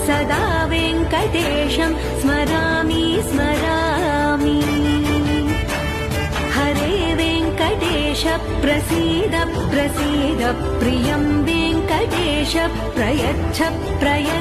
सदा वेङ्कटेशं स्मरामि स्मरामि। हरे वेङ्कटेश प्रसीद प्रसीद प्रियं वेङ्कटेश प्रयच्छ प्रयच्छ।